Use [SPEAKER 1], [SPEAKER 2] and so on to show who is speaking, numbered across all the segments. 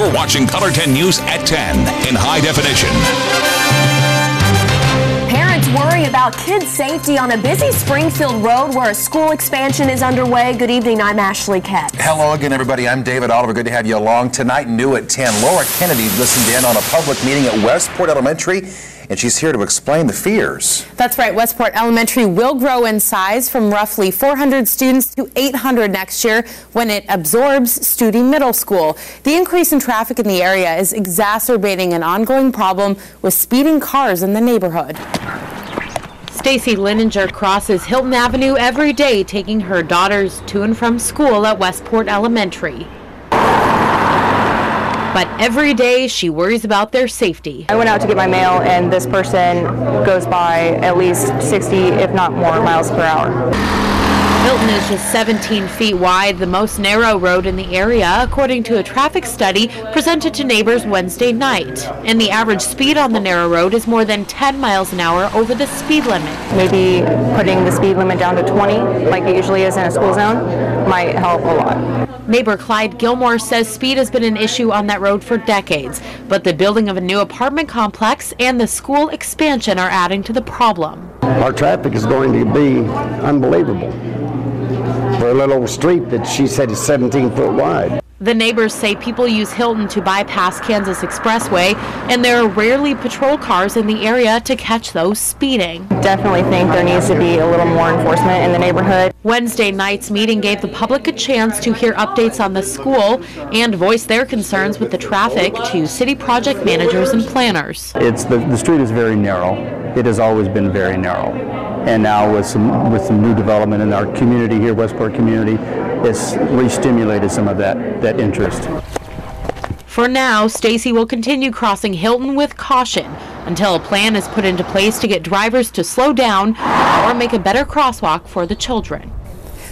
[SPEAKER 1] You're watching Color 10 News at 10 in high definition.
[SPEAKER 2] Parents worry about kids' safety on a busy Springfield road where a school expansion is underway. Good evening, I'm Ashley Katz.
[SPEAKER 3] Hello again, everybody. I'm David Oliver. Good to have you along tonight. New at 10. Laura Kennedy listened in on a public meeting at Westport Elementary, and she's here to explain the fears.
[SPEAKER 4] That's right. Westport Elementary will grow in size from roughly 400 students to 800 next year when it absorbs Studi Middle School. The increase in traffic in the area is exacerbating an ongoing problem with speeding cars in the neighborhood. Stacy Lininger crosses Hilton Avenue every day, taking her daughters to and from school at Westport Elementary. But every day she worries about their safety.
[SPEAKER 5] I went out to get my mail and this person goes by at least 60, if not more, miles per hour.
[SPEAKER 4] Hilton is just 17 feet wide, the most narrow road in the area, according to a traffic study presented to neighbors Wednesday night. And the average speed on the narrow road is more than 10 miles an hour over the speed limit.
[SPEAKER 5] Maybe putting the speed limit down to 20, like it usually is in a school zone, might help a lot.
[SPEAKER 4] Neighbor Clyde Gilmore says speed has been an issue on that road for decades, but the building of a new apartment complex and the school expansion are adding to the problem.
[SPEAKER 6] Our traffic is going to be unbelievable for a little street that she said is 17 foot wide.
[SPEAKER 4] The neighbors say people use Hilton to bypass Kansas Expressway, and there are rarely patrol cars in the area to catch those speeding.
[SPEAKER 5] Definitely think there needs to be a little more enforcement in the neighborhood.
[SPEAKER 4] Wednesday night's meeting gave the public a chance to hear updates on the school and voice their concerns with the traffic to city project managers and planners.
[SPEAKER 7] The street is very narrow. It has always been very narrow. And now with some new development in our community here, Westport community, it's re-stimulated some of that interest.
[SPEAKER 4] For now, Stacy will continue crossing Hilton with caution until a plan is put into place to get drivers to slow down or make a better crosswalk for the children.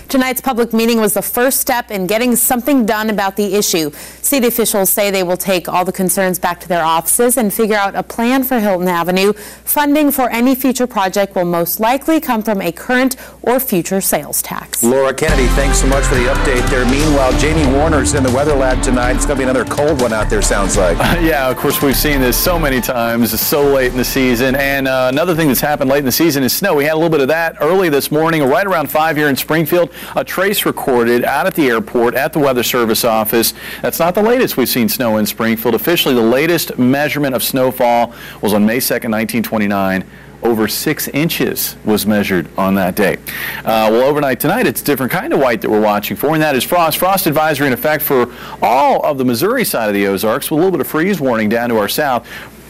[SPEAKER 4] Tonight's public meeting was the first step in getting something done about the issue. City officials say they will take all the concerns back to their offices and figure out a plan for Hilton Avenue. Funding for any future project will most likely come from a current or future sales tax.
[SPEAKER 3] Laura Kennedy, thanks so much for the update there. Meanwhile, Jamie Warner's in the weather lab tonight. It's going to be another cold one out there, sounds like.
[SPEAKER 8] Yeah, of course, we've seen this so many times. It's so late in the season. And another thing that's happened late in the season is snow. We had a little bit of that early this morning, right around 5 here in Springfield. A trace recorded out at the airport at the Weather Service office. That's not the latest we've seen snow in Springfield. Officially, the latest measurement of snowfall was on May 2nd, 1929. Over 6 inches was measured on that day. Well, overnight tonight, it's a different kind of white that we're watching for, and that is frost. Frost advisory in effect for all of the Missouri side of the Ozarks, with a little bit of freeze warning down to our south.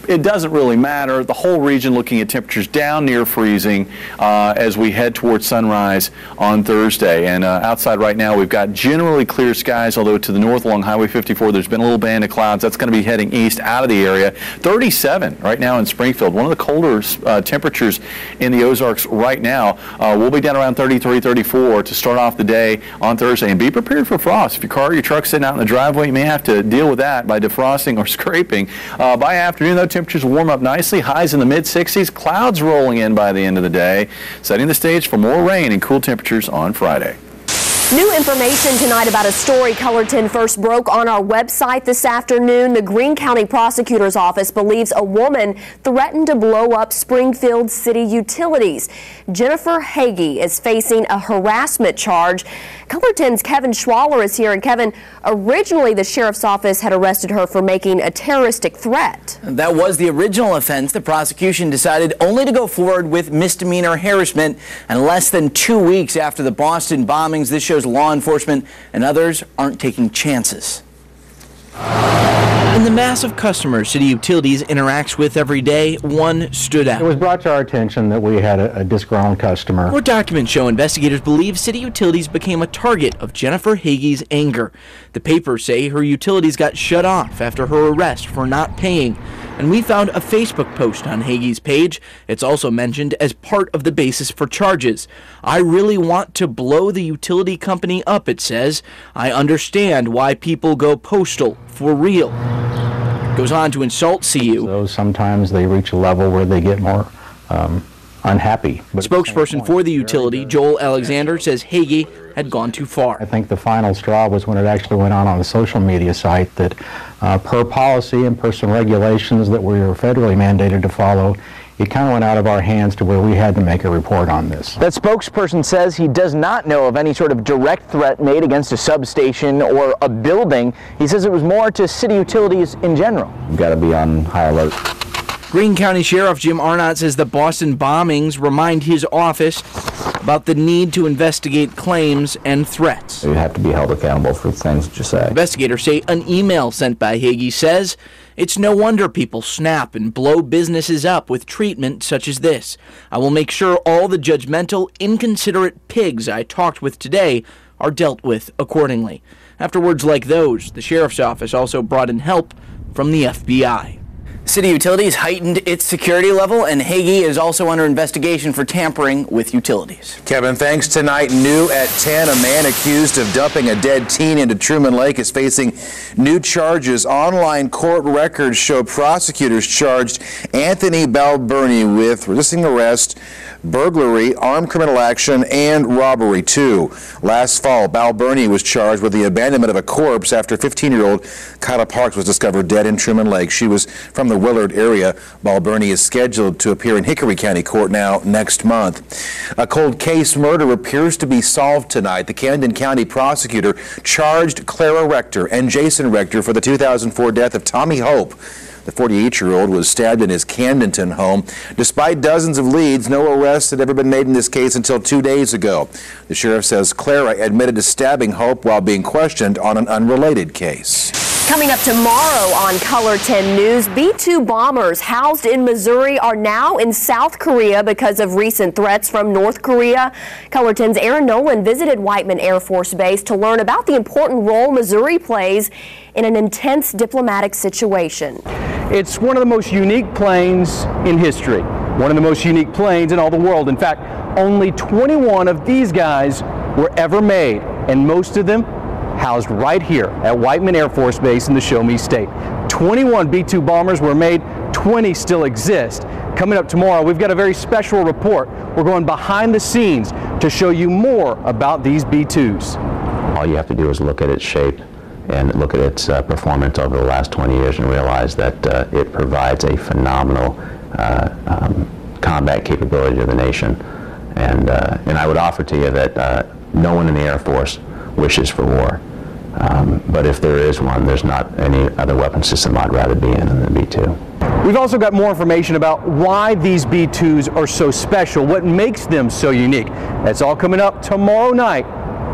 [SPEAKER 8] It doesn't really matter. The whole region looking at temperatures down near freezing as we head towards sunrise on Thursday. And outside right now, we've got generally clear skies, although to the north along Highway 54, there's been a little band of clouds. That's going to be heading east out of the area. 37 right now in Springfield. One of the colder temperatures in the Ozarks right now. We'll be down around 33, 34 to start off the day on Thursday. And be prepared for frost. If your car or your truck's sitting out in the driveway, you may have to deal with that by defrosting or scraping. By afternoon, though, temperatures warm up nicely, highs in the mid-60s, clouds rolling in by the end of the day, setting the stage for more rain and cool temperatures on Friday.
[SPEAKER 2] New information tonight about a story Color 10 first broke on our website this afternoon. The Greene County Prosecutor's Office believes a woman threatened to blow up Springfield City Utilities. Jennifer Hagee is facing a harassment charge. Color 10's Kevin Schwaller is here. And Kevin, originally the sheriff's office had arrested her for making a terroristic threat.
[SPEAKER 9] That was the original offense. The prosecution decided only to go forward with misdemeanor harassment. And less than 2 weeks after the Boston bombings, this shows law enforcement and others aren't taking chances. In the mass of customers City Utilities interacts with every day, one stood out.
[SPEAKER 10] It was brought to our attention that we had a disgruntled customer.
[SPEAKER 9] Court documents show investigators believe City Utilities became a target of Jennifer Hagee's anger. The papers say her utilities got shut off after her arrest for not paying. And we found a Facebook post on Hagee's page. It's also mentioned as part of the basis for charges. I really want to blow the utility company up, it says. I understand why people go postal, for real. Goes on to insult CU.
[SPEAKER 10] So sometimes they reach a level where they get more unhappy. But
[SPEAKER 9] Spokesperson for the utility, Joel Alexander, says Hagee had gone too far.
[SPEAKER 10] I think the final straw was when it actually went on a social media site that per policy and per some regulations that we were federally mandated to follow, it kind of went out of our hands to where we had to make a report on this.
[SPEAKER 9] That spokesperson says he does not know of any sort of direct threat made against a substation or a building. He says it was more to city utilities in general.
[SPEAKER 10] You've got to be on high alert.
[SPEAKER 9] Greene County Sheriff Jim Arnott says the Boston bombings remind his office about the need to investigate claims and threats.
[SPEAKER 10] You have to be held accountable for things that you say.
[SPEAKER 9] Investigators say an email sent by Hagee says it's no wonder people snap and blow businesses up with treatment such as this. I will make sure all the judgmental, inconsiderate pigs I talked with today are dealt with accordingly. After words like those, the sheriff's office also brought in help from the FBI. City Utilities heightened its security level, and Hagee is also under investigation for tampering with utilities.
[SPEAKER 3] Kevin, thanks. Tonight, new at 10, a man accused of dumping a dead teen into Truman Lake is facing new charges. Online court records show prosecutors charged Anthony Balburney with resisting arrest, burglary, armed criminal action, and robbery, too. Last fall, Balburney was charged with the abandonment of a corpse after 15-year-old Kyla Parks was discovered dead in Truman Lake. She was from the Willard area. Balburney is scheduled to appear in Hickory County Court now next month. A cold case murder appears to be solved tonight. The Camden County prosecutor charged Clara Rector and Jason Rector for the 2004 death of Tommy Hope. The 48-year-old was stabbed in his Camdenton home. Despite dozens of leads, no arrests had ever been made in this case until 2 days ago. The sheriff says Clara admitted to stabbing Hope while being questioned on an unrelated case.
[SPEAKER 2] Coming up tomorrow on Color 10 News, B-2 bombers housed in Missouri are now in South Korea because of recent threats from North Korea. Color 10's Aaron Nolan visited Whiteman Air Force Base to learn about the important role Missouri plays in an intense diplomatic situation.
[SPEAKER 11] It's one of the most unique planes in history, one of the most unique planes in all the world. In fact, only 21 of these guys were ever made, and most of them housed right here at Whiteman Air Force Base in the Show Me State. 21 B-2 bombers were made, 20 still exist. Coming up tomorrow, we've got a very special report. We're going behind the scenes to show you more about these B-2s.
[SPEAKER 10] All you have to do is look at its shape and look at its performance over the last 20 years and realize that it provides a phenomenal combat capability to the nation. And I would offer to you that no one in the Air Force wishes for war. But if there is one, there's not any other weapon system I'd rather be in than the B-2.
[SPEAKER 11] We've also got more information about why these B-2s are so special, what makes them so unique. That's all coming up tomorrow night,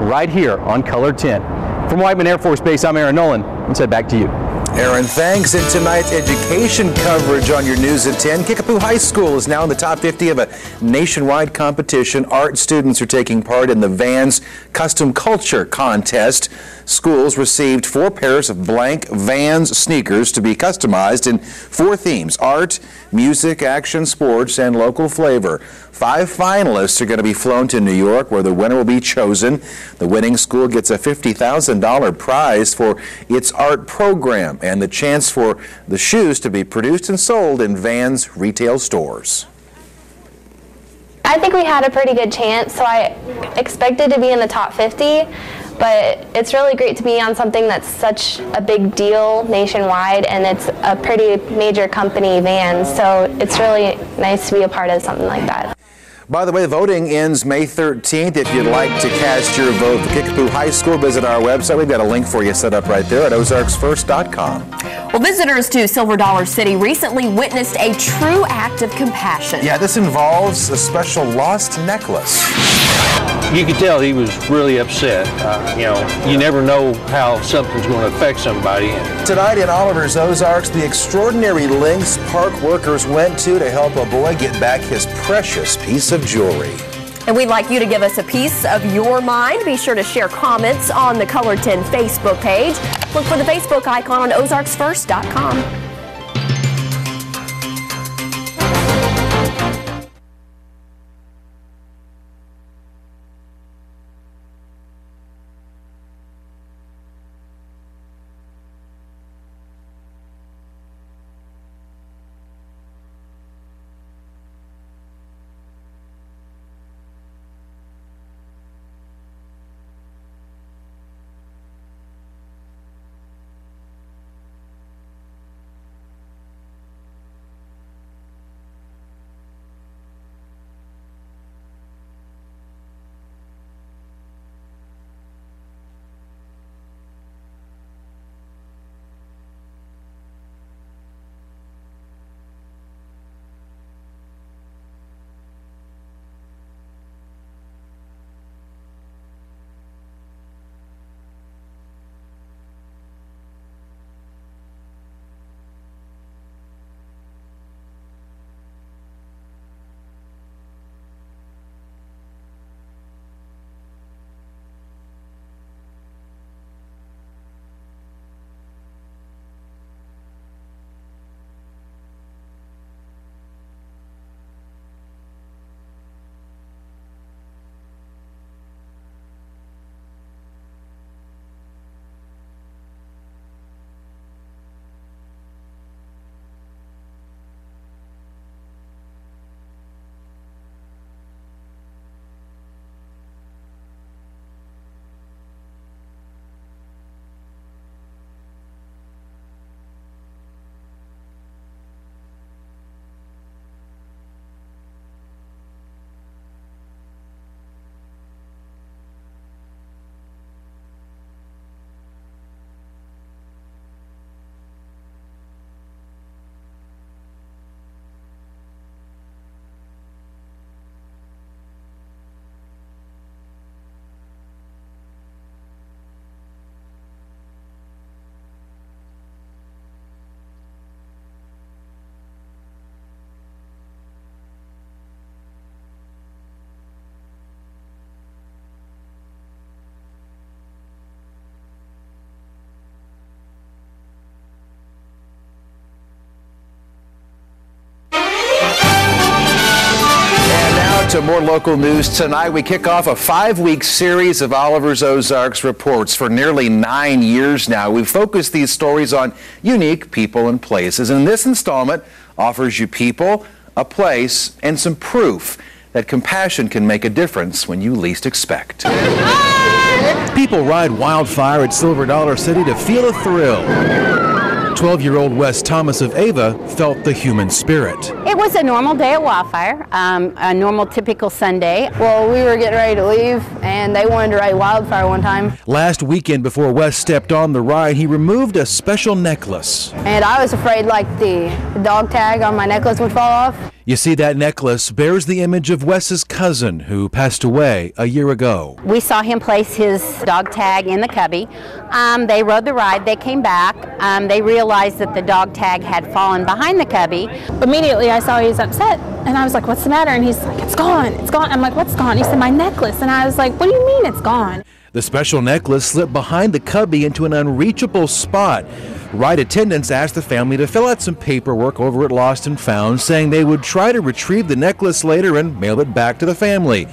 [SPEAKER 11] right here on Color 10. From Whiteman Air Force Base, I'm Aaron Nolan. Let's head back to you.
[SPEAKER 3] Aaron, thanks. And tonight's education coverage on your News at 10. Kickapoo High School is now in the top 50 of a nationwide competition. Art students are taking part in the Vans Custom Culture Contest. Schools received 4 pairs of blank Vans sneakers to be customized in 4 themes: art, music, action, sports, and local flavor. 5 finalists are going to be flown to New York, where the winner will be chosen. The winning school gets a $50,000 prize for its art program and the chance for the shoes to be produced and sold in Vans retail stores.
[SPEAKER 12] I think we had a pretty good chance, so I expected to be in the top 50, but it's really great to be on something that's such a big deal nationwide, and it's a pretty major company, Vans, so it's really nice to be a part of something like that.
[SPEAKER 3] By the way, voting ends May 13th. If you'd like to cast your vote for Kickapoo High School, visit our website. We've got a link for you set up right there at ozarksfirst.com.
[SPEAKER 2] Well, visitors to Silver Dollar City recently witnessed a true act of compassion.
[SPEAKER 3] Yeah, this involves a special lost necklace.
[SPEAKER 13] You could tell he was really upset. You never know how something's going to affect somebody.
[SPEAKER 3] Tonight in Oliver's Ozarks, the extraordinary lengths park workers went to help a boy get back his precious piece of jewelry.
[SPEAKER 2] And we'd like you to give us a piece of your mind. Be sure to share comments on the Color 10 Facebook page. Look for the Facebook icon on ozarksfirst.com.
[SPEAKER 3] to more local news tonight. We kick off a 5-week series of Oliver's Ozarks reports. For nearly 9 years now, we've focused these stories on unique people and places. And this installment offers you people, a place, and some proof that compassion can make a difference when you least expect.
[SPEAKER 14] People ride Wildfire at Silver Dollar City to feel a thrill. 12-year-old Wes Thomas of Ava felt the human spirit.
[SPEAKER 15] It was a normal day at Wildfire, a normal typical Sunday.
[SPEAKER 16] Well, we were getting ready to leave, and they wanted to ride Wildfire one time.
[SPEAKER 14] Last weekend, before Wes stepped on the ride, he removed a special necklace.
[SPEAKER 16] And I was afraid like the dog tag on my necklace would fall off.
[SPEAKER 14] You see, that necklace bears the image of Wes's cousin who passed away a year ago.
[SPEAKER 15] We saw him place his dog tag in the cubby. They rode the ride, they came back, they realized that the dog tag had fallen behind the cubby.
[SPEAKER 17] Immediately I saw he was upset, and I was like, what's the matter? And he's like, it's gone, it's gone. I'm like, what's gone? He said, my necklace. And I was like, what do you mean it's gone?
[SPEAKER 14] The special necklace slipped behind the cubby into an unreachable spot. Ride attendants asked the family to fill out some paperwork over at Lost and Found, saying they would try to retrieve the necklace later and mail it back to the family.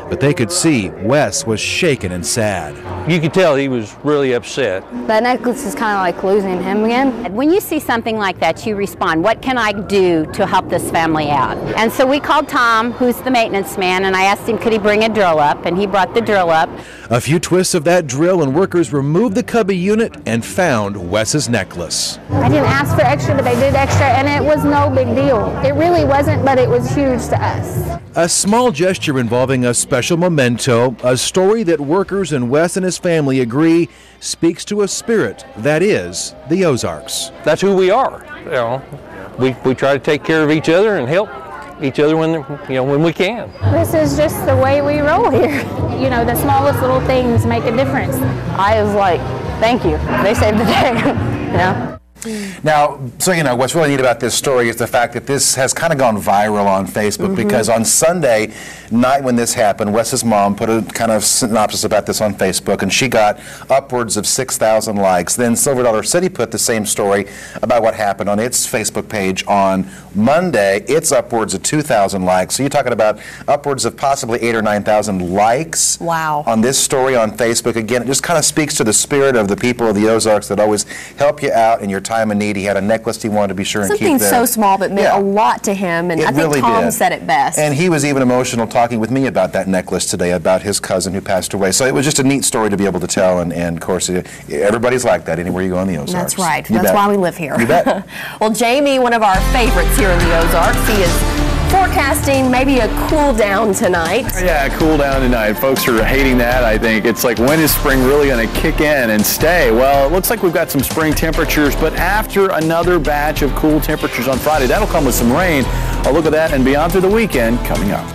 [SPEAKER 14] But they could see Wes was shaken and sad.
[SPEAKER 13] You could tell he was really upset.
[SPEAKER 16] That necklace is kind of like losing him again.
[SPEAKER 15] When you see something like that, you respond, what can I do to help this family out? And so we called Tom, who's the maintenance man, and I asked him could he bring a drill up, and he brought the drill up.
[SPEAKER 14] A few twists of that drill and workers removed the cubby unit and found Wes's necklace.
[SPEAKER 17] I didn't ask for extra, but they did extra, and it was no big deal. It really wasn't, but it was huge to us.
[SPEAKER 14] A small gesture involving a special memento, a story that workers and Wes and his family agree speaks to a spirit that is the Ozarks.
[SPEAKER 13] That's who we are. You know, we try to take care of each other and help each other when we can.
[SPEAKER 17] This is just the way we roll here. You know, the smallest little things make a difference.
[SPEAKER 16] I was like, thank you. They saved the day. You know?
[SPEAKER 3] Now, so what's really neat about this story is the fact that this has kind of gone viral on Facebook because on Sunday night when this happened, Wes's mom put a kind of synopsis about this on Facebook, and she got upwards of 6,000 likes. Then Silver Dollar City put the same story about what happened on its Facebook page on Monday. It's upwards of 2,000 likes. So you're talking about upwards of possibly 8,000 or 9,000 likes on this story on Facebook. Again, it just kind of speaks to the spirit of the people of the Ozarks that always help you out in your time of need. He had a necklace he wanted to be sure and keep there.
[SPEAKER 2] Something so small but meant a lot to him, and I think
[SPEAKER 3] really
[SPEAKER 2] Tom
[SPEAKER 3] did.
[SPEAKER 2] said it best.
[SPEAKER 3] And he was even emotional talking with me about that necklace today, about his cousin who passed away. So it was just a neat story to be able to tell, and of course, everybody's like that anywhere you go in the Ozarks.
[SPEAKER 2] That's right.
[SPEAKER 3] You
[SPEAKER 2] That's
[SPEAKER 3] bet.
[SPEAKER 2] why we live here.
[SPEAKER 3] You bet.
[SPEAKER 2] Well, Jamie, one of our favorites here in the Ozarks, he is forecasting maybe a cool down tonight.
[SPEAKER 8] Yeah, cool down tonight. Folks are hating that, I think. It's like, when is spring really going to kick in and stay? Well, it looks like we've got some spring temperatures, but after another batch of cool temperatures on Friday, that'll come with some rain. A look at that and beyond through the weekend coming up.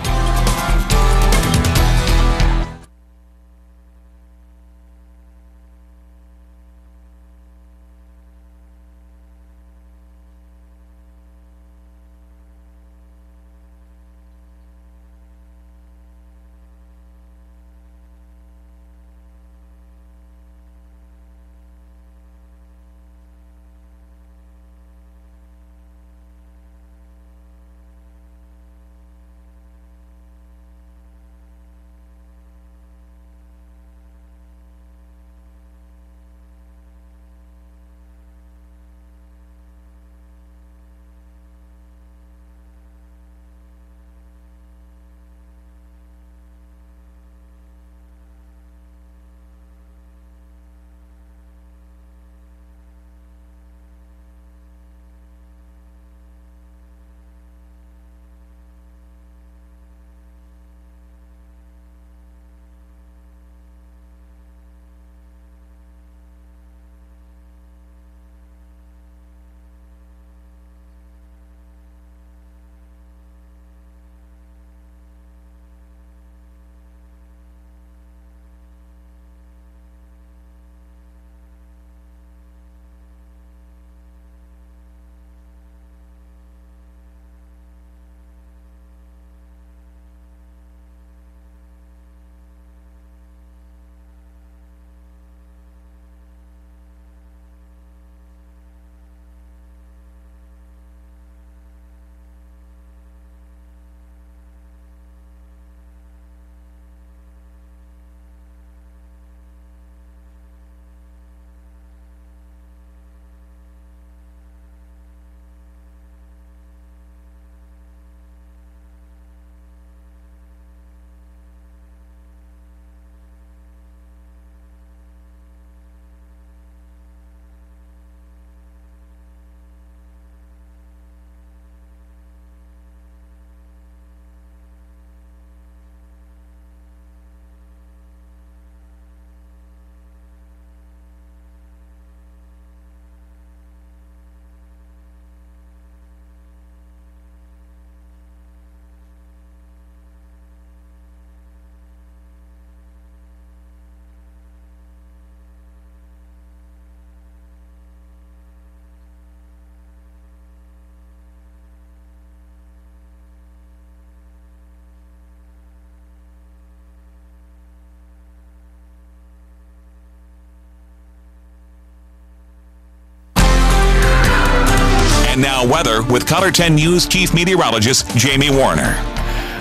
[SPEAKER 1] And now weather with Color 10 News Chief Meteorologist Jamie Warner.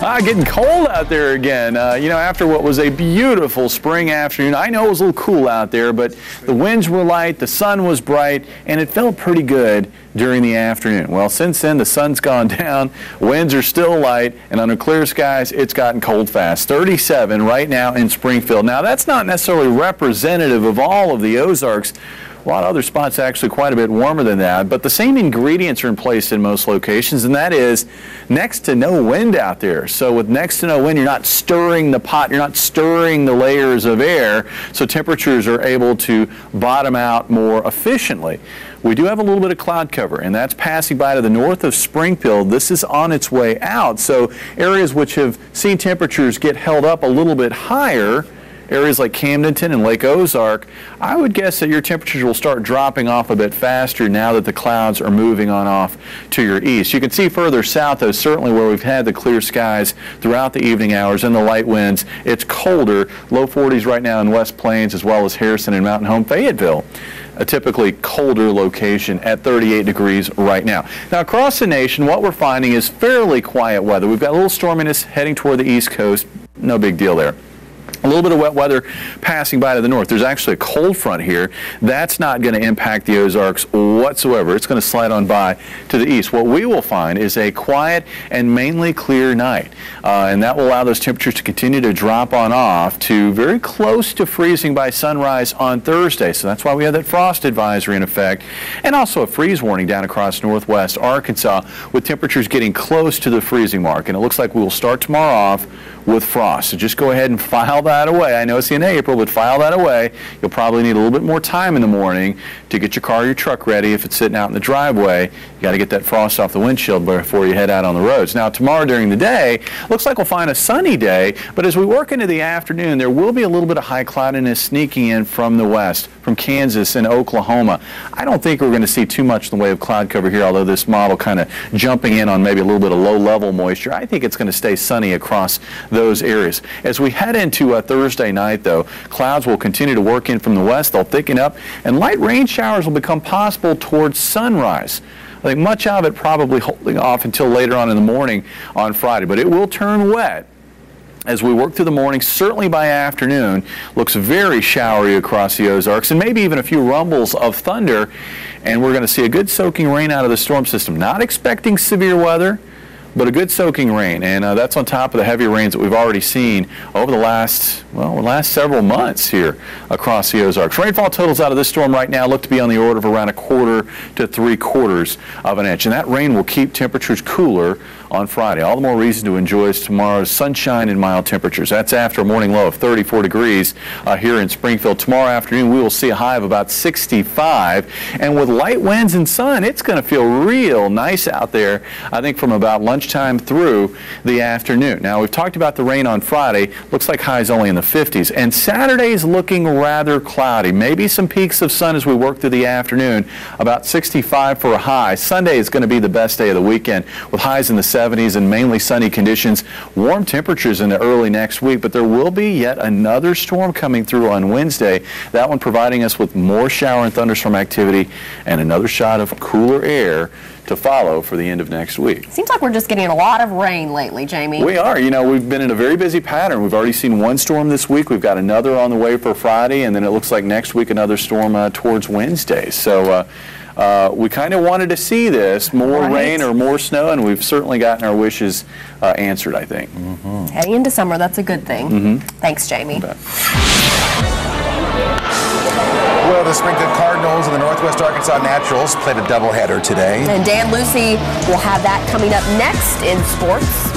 [SPEAKER 8] Getting cold out there again. After what was a beautiful spring afternoon, I know it was a little cool out there, but the winds were light, the sun was bright, and it felt pretty good during the afternoon. Well, since then, the sun's gone down, winds are still light, and under clear skies, it's gotten cold fast. 37 right now in Springfield. Now, that's not necessarily representative of all of the Ozarks. A lot of other spots actually quite a bit warmer than that, but the same ingredients are in place in most locations, and that is next to no wind out there. So with next to no wind, you're not stirring the pot, you're not stirring the layers of air, so temperatures are able to bottom out more efficiently. We do have a little bit of cloud cover, and that's passing by to the north of Springfield. This is on its way out, so areas which have seen temperatures get held up a little bit higher, areas like Camdenton and Lake Ozark, I would guess that your temperatures will start dropping off a bit faster now that the clouds are moving on off to your east. You can see further south, though, certainly where we've had the clear skies throughout the evening hours and the light winds, it's colder. Low 40s right now in West Plains as well as Harrison and Mountain Home, Fayetteville. A typically colder location at 38 degrees right now. Now, across the nation, what we're finding is fairly quiet weather. We've got a little storminess heading toward the east coast. No big deal there. A little bit of wet weather passing by to the north. There's actually a cold front here. That's not going to impact the Ozarks whatsoever. It's going to slide on by to the east. What we will find is a quiet and mainly clear night, and that will allow those temperatures to continue to drop on off to very close to freezing by sunrise on Thursday. So that's why we have that frost advisory in effect, and also a freeze warning down across northwest Arkansas with temperatures getting close to the freezing mark. And it looks like we will start tomorrow off with frost. So just go ahead and file that away. I know it's in April, but file that away. You'll probably need a little bit more time in the morning to get your car or your truck ready. If it's sitting out in the driveway, you got to get that frost off the windshield before you head out on the roads. Now, tomorrow during the day, looks like we'll find a sunny day, but as we work into the afternoon, there will be a little bit of high cloudiness sneaking in from the west, from Kansas and Oklahoma. I don't think we're going to see too much in the way of cloud cover here, although this model kind of jumping in on maybe a little bit of low-level moisture. I think it's going to stay sunny across those areas. As we head into Thursday night, though, clouds will continue to work in from the west. They'll thicken up, and light rain showers will become possible towards sunrise. I think much of it probably holding off until later on in the morning on Friday, but it will turn wet as we work through the morning. Certainly by afternoon, looks very showery across the Ozarks, and maybe even a few rumbles of thunder, and we're going to see a good soaking rain out of the storm system. Not expecting severe weather, but a good soaking rain, and that's on top of the heavy rains that we've already seen over the last several months here across the Ozarks. Rainfall totals out of this storm right now look to be on the order of around 1/4 to 3/4 of an inch, and that rain will keep temperatures cooler on Friday. All the more reason to enjoy tomorrow's sunshine and mild temperatures. That's after a morning low of 34 degrees here in Springfield. Tomorrow afternoon, we will see a high of about 65, and with light winds and sun, it's going to feel real nice out there, I think, from about lunchtime through the afternoon. Now, we've talked about the rain on Friday. Looks like highs only in the 50s, and Saturday's looking rather cloudy. Maybe some peaks of sun as we work through the afternoon, about 65 for a high. Sunday is going to be the best day of the weekend with highs in the 70s and mainly sunny conditions. Warm temperatures into early next week, but there will be yet another storm coming through on Wednesday. That one providing us with more shower and thunderstorm activity and another shot of cooler air to follow for the end of next week.
[SPEAKER 2] Seems like we're just getting a lot of rain lately, Jamie.
[SPEAKER 8] We are. You know, we've been in a very busy pattern. We've already seen one storm this week. We've got another on the way for Friday, and then it looks like next week another storm towards Wednesday. So we kind of wanted to see this, more rain or more snow, and we've certainly gotten our wishes answered, I think.
[SPEAKER 2] Heading into summer, that's a good thing. Thanks, Jamie.
[SPEAKER 3] Well, the Springfield Cardinals and the Northwest Arkansas Naturals played a doubleheader today.
[SPEAKER 2] And Dan Lucy will have that coming up next in sports.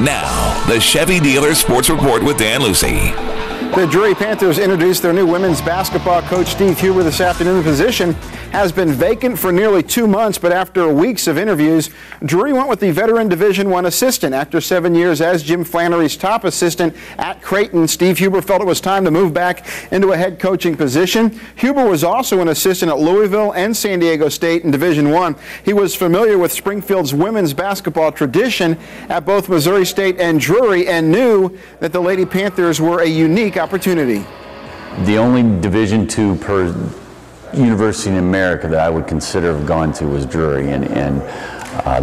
[SPEAKER 1] Now, the Chevy Dealer Sports Report with Dan Lucy.
[SPEAKER 18] The Drury Panthers introduced their new women's basketball coach, Steve Huber, this afternoon. The position has been vacant for nearly 2 months, but after weeks of interviews, Drury went with the veteran Division I assistant. After 7 years as Jim Flannery's top assistant at Creighton, Steve Huber felt it was time to move back into a head coaching position. Huber was also an assistant at Louisville and San Diego State in Division I. He was familiar with Springfield's women's basketball tradition at both Missouri State and Drury and knew that the Lady Panthers were a unique opportunity.
[SPEAKER 19] The only Division II per university in America that I would consider have gone to was Drury, and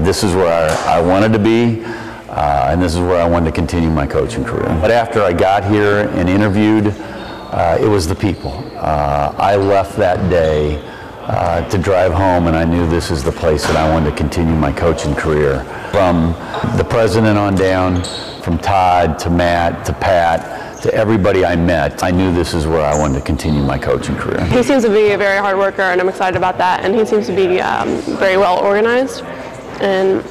[SPEAKER 19] this is where I wanted to be, and this is where I wanted to continue my coaching career. But after I got here and interviewed, it was the people. I left that day to drive home, and I knew this is the place that I wanted to continue my coaching career. From the president on down, from Todd to Matt to Pat, to everybody I met, I knew this is where I wanted to continue my coaching career.
[SPEAKER 20] He seems to be a very hard worker, and I'm excited about that. And he seems to be very well organized. And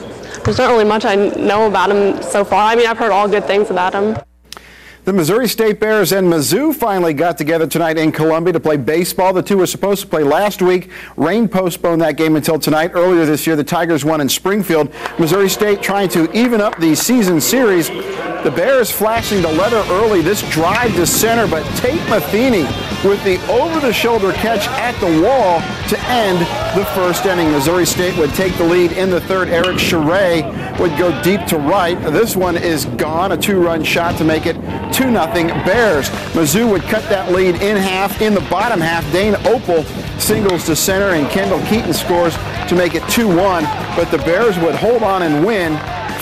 [SPEAKER 20] there's not really much I know about him so far. I mean, I've heard all good things about him.
[SPEAKER 18] The Missouri State Bears and Mizzou finally got together tonight in Columbia to play baseball. The two were supposed to play last week. Rain postponed that game until tonight. Earlier this year, the Tigers won in Springfield. Missouri State trying to even up the season series. The Bears flashing the leather early. This drive to center, but Tate Matheny with the over-the-shoulder catch at the wall to end the first inning. Missouri State would take the lead in the third. Eric Charay would go deep to right. This one is gone. A two-run shot to make it 2-0 Bears. Mizzou would cut that lead in half. In the bottom half, Dane Opel singles to center, and Kendall Keaton scores to make it 2-1. But the Bears would hold on and win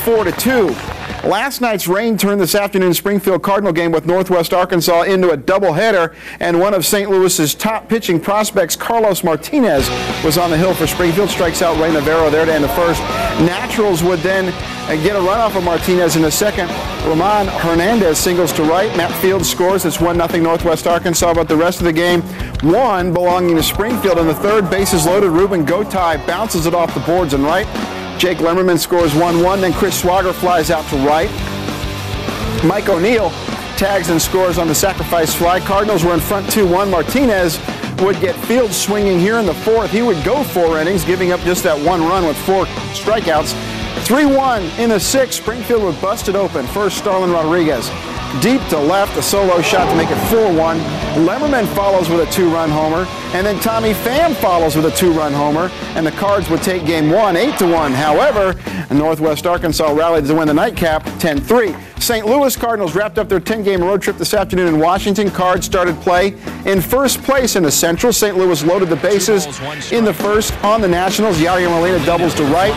[SPEAKER 18] 4-2. Last night's rain turned this afternoon's Springfield Cardinal game with Northwest Arkansas into a doubleheader, and one of St. Louis's top pitching prospects, Carlos Martinez, was on the hill for Springfield. Strikes out Ray Navarro there to end the first. Naturals would then get a runoff of Martinez in the second. Ramon Hernandez singles to right. Matt Fields scores. It's 1-0 Northwest Arkansas, but the rest of the game, one belonging to Springfield. In the third, bases loaded, Ruben Gotay bounces it off the boards and right. Jake Lemmerman scores 1-1, then Chris Swagger flies out to right. Mike O'Neill tags and scores on the sacrifice fly. Cardinals were in front 2-1. Martinez would get Fields swinging here in the fourth. He would go 4 innings, giving up just that one run with 4 strikeouts. 3-1 in the sixth. Springfield would bust it open. First, Starlin Rodriguez deep to left, a solo shot to make it 4-1. Lemmerman follows with a 2-run homer, and then Tommy Pham follows with a 2-run homer, and the Cards would take game 1, 8-1. However, Northwest Arkansas rallied to win the nightcap, 10-3. St. Louis Cardinals wrapped up their 10-game road trip this afternoon in Washington. Cards started play in first place in the Central. St. Louis loaded the bases in the first on the Nationals. Yadier Molina doubles to right.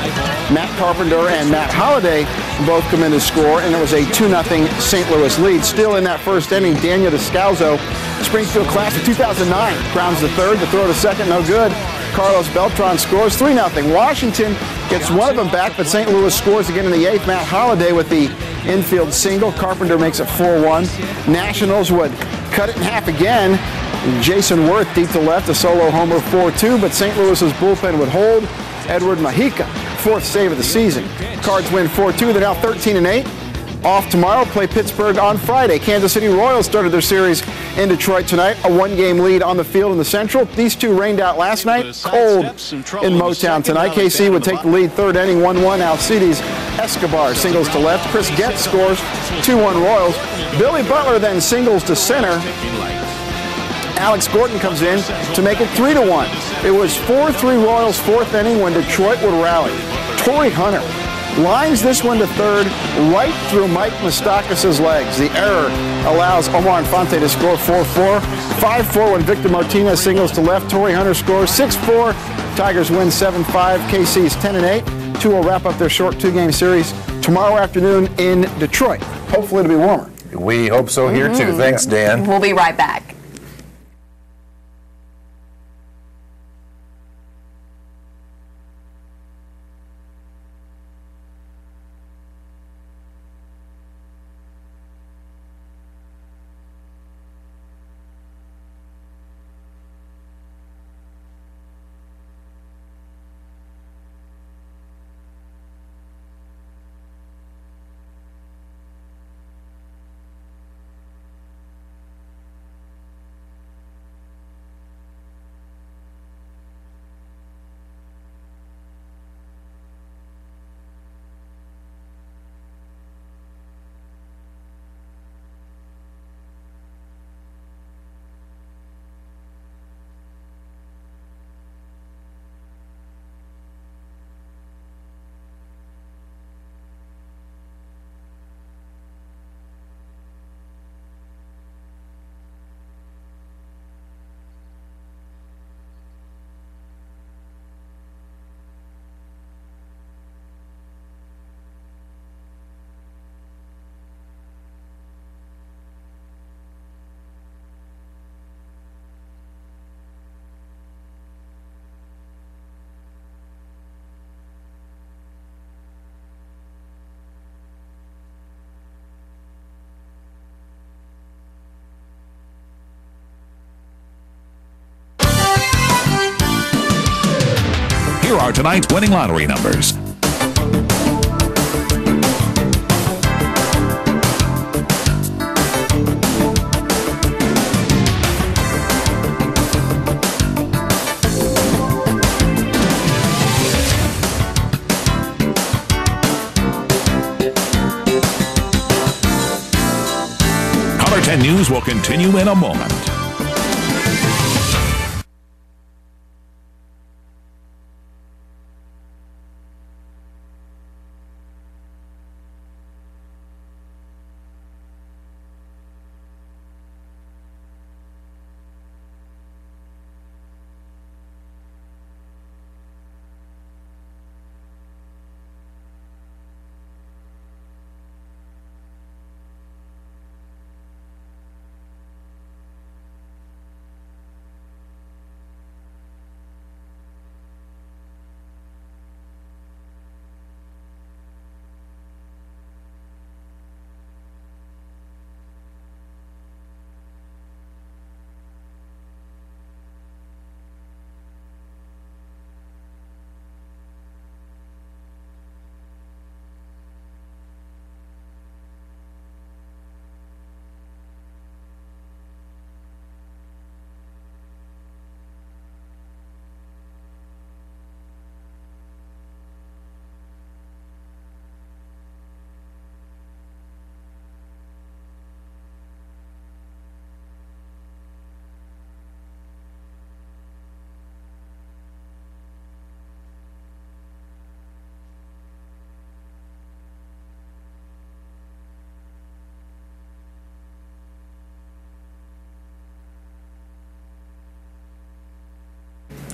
[SPEAKER 18] Matt Carpenter and Matt Holliday both come in to score, and it was a 2-0 St. Louis lead. Still in that first inning, Daniel Descalzo, Springfield class of 2009, grounds the third. The throw to second, no good. Carlos Beltran scores 3-0. Washington gets one of them back, but St. Louis scores again in the eighth. Matt Holliday with the infield single. Carpenter makes it 4-1. Nationals would cut it in half again. Jason Worth deep to left, a solo homer, 4-2, but St. Louis's bullpen would hold. Edward Majica, fourth save of the season. Cards win 4-2. They're now 13-8. Off tomorrow, play Pittsburgh on Friday. Kansas City Royals started their series in Detroit tonight. A 1-game lead on the field in the Central. These two rained out last night. Cold in Motown tonight. KC would take the lead third inning, 1-1. Alcides Escobar singles to left. Chris Getz scores, 2-1 Royals. Billy Butler then singles to center. Alex Gordon comes in to make it 3-1. It was 4-3 Royals fourth inning when Detroit would rally. Torrey Hunter lines this one to third, right through Mike Moustakas' legs. The error allows Omar Infante to score 4-4. 5-4 when Victor Martinez singles to left. Torrey Hunter scores 6-4. Tigers win 7-5. KC's 10-8. Two will wrap up their short 2-game series tomorrow afternoon in Detroit. Hopefully it'll be warmer.
[SPEAKER 3] We hope so here too. Thanks, Dan.
[SPEAKER 2] We'll be right back.
[SPEAKER 1] Here are tonight's winning lottery numbers. Color 10 News will continue in a moment.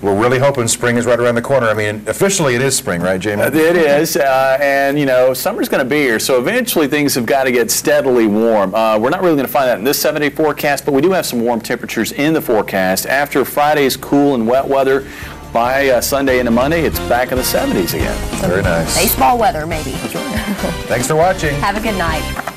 [SPEAKER 3] We're really hoping spring is right around the corner. I mean, officially it is spring, right, Jamie?
[SPEAKER 8] It is, and you know, summer's going to be here, so eventually things have got to get steadily warm. We're not really going to find that in this 7-day forecast, but we do have some warm temperatures in the forecast. After Friday's cool and wet weather, by Sunday into Monday, it's back in the 70s again.
[SPEAKER 3] Very nice.
[SPEAKER 2] Baseball weather, maybe.
[SPEAKER 3] Thanks for watching.
[SPEAKER 2] Have a good night.